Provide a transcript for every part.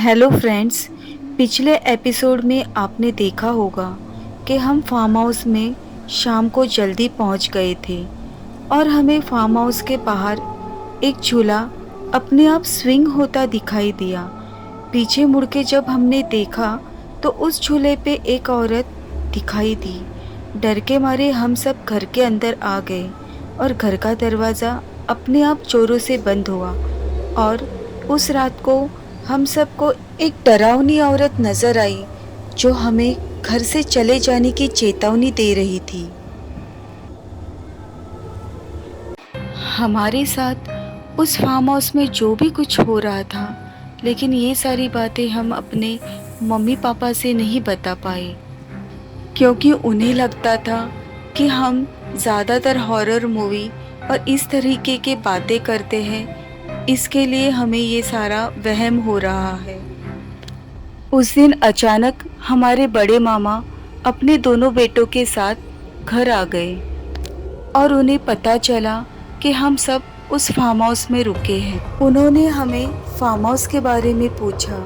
Hello friends. पिछले episode में आपने देखा होगा कि हम फार्म हाउस में शाम को जल्दी पहुंच गए थे और हमें फार्म हाउस के बाहर एक झूला अपने आप स्विंग होता दिखाई दिया। पीछे मुड़ के जब हमने देखा तो उस झूले पे एक औरत दिखाई दी। डर के मारे हम सब घर के अंदर आ गए और घर का दरवाज़ा अपने आप जोरों से बंद हुआ और उस रात को हम सबको एक डरावनी औरत नजर आई जो हमें घर से चले जाने की चेतावनी दे रही थी। हमारे साथ उस फार्म हाउस में जो भी कुछ हो रहा था, लेकिन ये सारी बातें हम अपने मम्मी पापा से नहीं बता पाए क्योंकि उन्हें लगता था कि हम ज़्यादातर हॉरर मूवी और इस तरीके की बातें करते हैं, इसके लिए हमें ये सारा वहम हो रहा है। उस दिन अचानक हमारे बड़े मामा अपने दोनों बेटों के साथ घर आ गए और उन्हें पता चला कि हम सब उस फार्म हाउस में रुके हैं। उन्होंने हमें फार्म हाउस के बारे में पूछा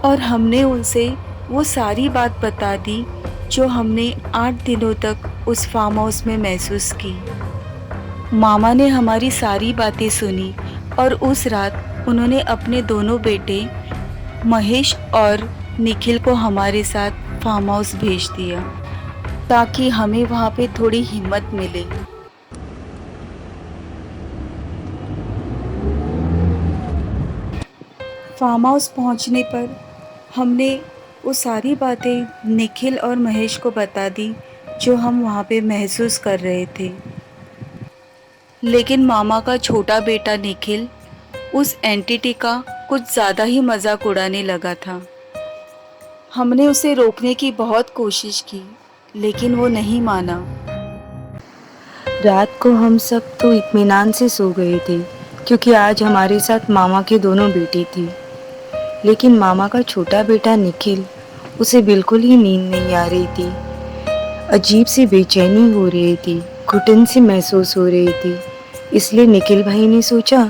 और हमने उनसे वो सारी बात बता दी जो हमने 8 दिनों तक उस फार्म हाउस में महसूस की। मामा ने हमारी सारी बातें सुनी और उस रात उन्होंने अपने दोनों बेटे महेश और निखिल को हमारे साथ फार्म हाउस भेज दिया ताकि हमें वहाँ पे थोड़ी हिम्मत मिले। फार्म हाउस पहुँचने पर हमने वो सारी बातें निखिल और महेश को बता दी जो हम वहाँ पे महसूस कर रहे थे। लेकिन मामा का छोटा बेटा निखिल उस एंटिटी का कुछ ज़्यादा ही मजाक उड़ाने लगा था। हमने उसे रोकने की बहुत कोशिश की लेकिन वो नहीं माना। रात को हम सब तो इत्मीनान से सो गए थे क्योंकि आज हमारे साथ मामा के दोनों बेटे थे। लेकिन मामा का छोटा बेटा निखिल, उसे बिल्कुल ही नींद नहीं आ रही थी। अजीब सी बेचैनी हो रही थी, घुटन सी महसूस हो रही थी। इसलिए निखिल भाई ने सोचा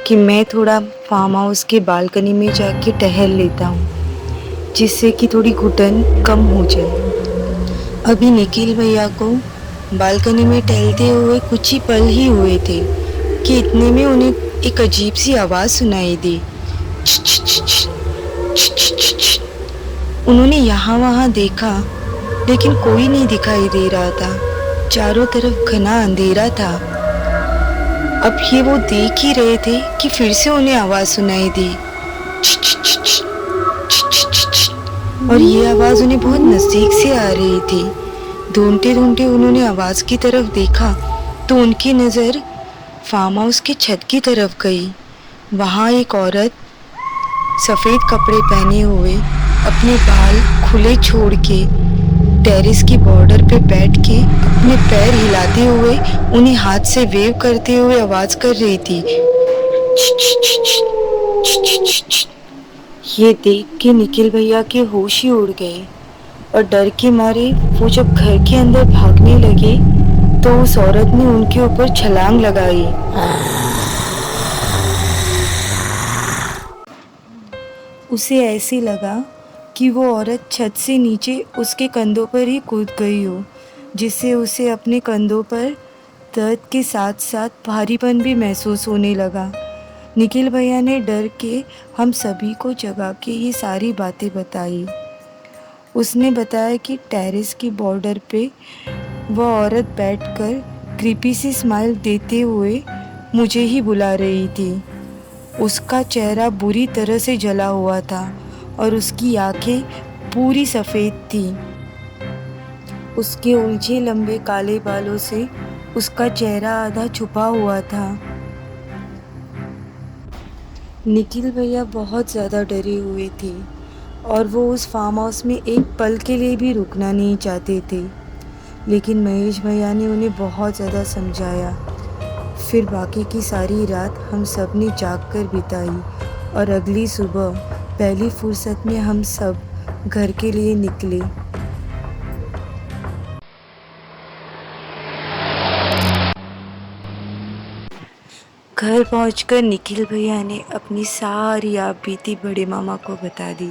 कि मैं थोड़ा फार्म हाउस के बालकनी में जाके टहल लेता हूँ, जिससे कि थोड़ी घुटन कम हो जाए। अभी निखिल भैया को बालकनी में टहलते हुए कुछ ही पल ही हुए थे कि इतने में उन्हें एक अजीब सी आवाज़ सुनाई दी। उन्होंने यहाँ वहाँ देखा लेकिन कोई नहीं दिखाई दे रहा था। चारों तरफ घना अंधेरा था। अब ये वो देख ही रहे थे कि फिर से उन्हें आवाज़ सुनाई दी और ये आवाज़ उन्हें बहुत नज़दीक से आ रही थी। ढूंढते ढूंढते उन्होंने आवाज़ की तरफ देखा तो उनकी नज़र फार्म हाउस की छत की तरफ गई। वहाँ एक औरत सफ़ेद कपड़े पहने हुए अपने बाल खुले छोड़ के टेरेस की बॉर्डर पे बैठ के अपने पैर हिलाते हुए उन्हें हाथ से वेव करते हुए आवाज़ कर रही थी। ये देख के निखिल भैया के होश ही उड़ गए और डर के मारे वो जब घर के अंदर भागने लगे तो उस औरत ने उनके ऊपर छलांग लगाई। उसे ऐसे लगा कि वो औरत छत से नीचे उसके कंधों पर ही कूद गई हो, जिससे उसे अपने कंधों पर दर्द के साथ साथ भारीपन भी महसूस होने लगा। निखिल भैया ने डर के हम सभी को जगा के ये सारी बातें बताई। उसने बताया कि टेरेस की बॉर्डर पे वह औरत बैठकर क्रीपी सी स्माइल देते हुए मुझे ही बुला रही थी। उसका चेहरा बुरी तरह से जला हुआ था और उसकी आंखें पूरी सफ़ेद थी। उसके उलझे लंबे काले बालों से उसका चेहरा आधा छुपा हुआ था। निखिल भैया बहुत ज़्यादा डरे हुए थे और वो उस फार्म हाउस में एक पल के लिए भी रुकना नहीं चाहते थे। लेकिन महेश भैया ने उन्हें बहुत ज़्यादा समझाया। फिर बाकी की सारी रात हम सब ने जाग कर बिताई और अगली सुबह पहली फुर्सत में हम सब घर के लिए निकले। घर पहुंचकर निखिल भैया ने अपनी सारी आप बीती बड़े मामा को बता दी।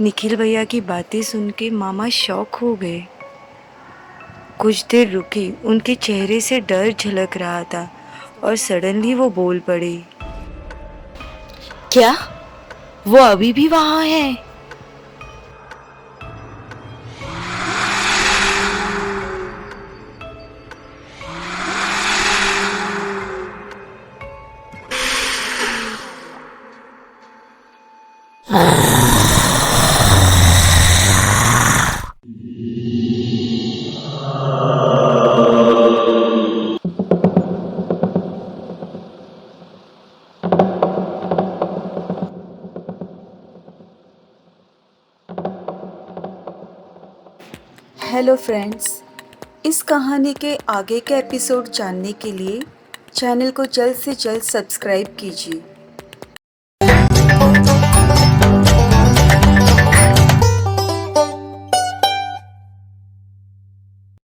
निखिल भैया की बातें सुन के मामा शॉक हो गए। कुछ देर रुके, उनके चेहरे से डर झलक रहा था और सडनली वो बोल पड़े, क्या वो अभी भी वहां है? हेलो फ्रेंड्स, इस कहानी के आगे के एपिसोड जानने के लिए चैनल को जल्द से जल्द सब्सक्राइब कीजिए।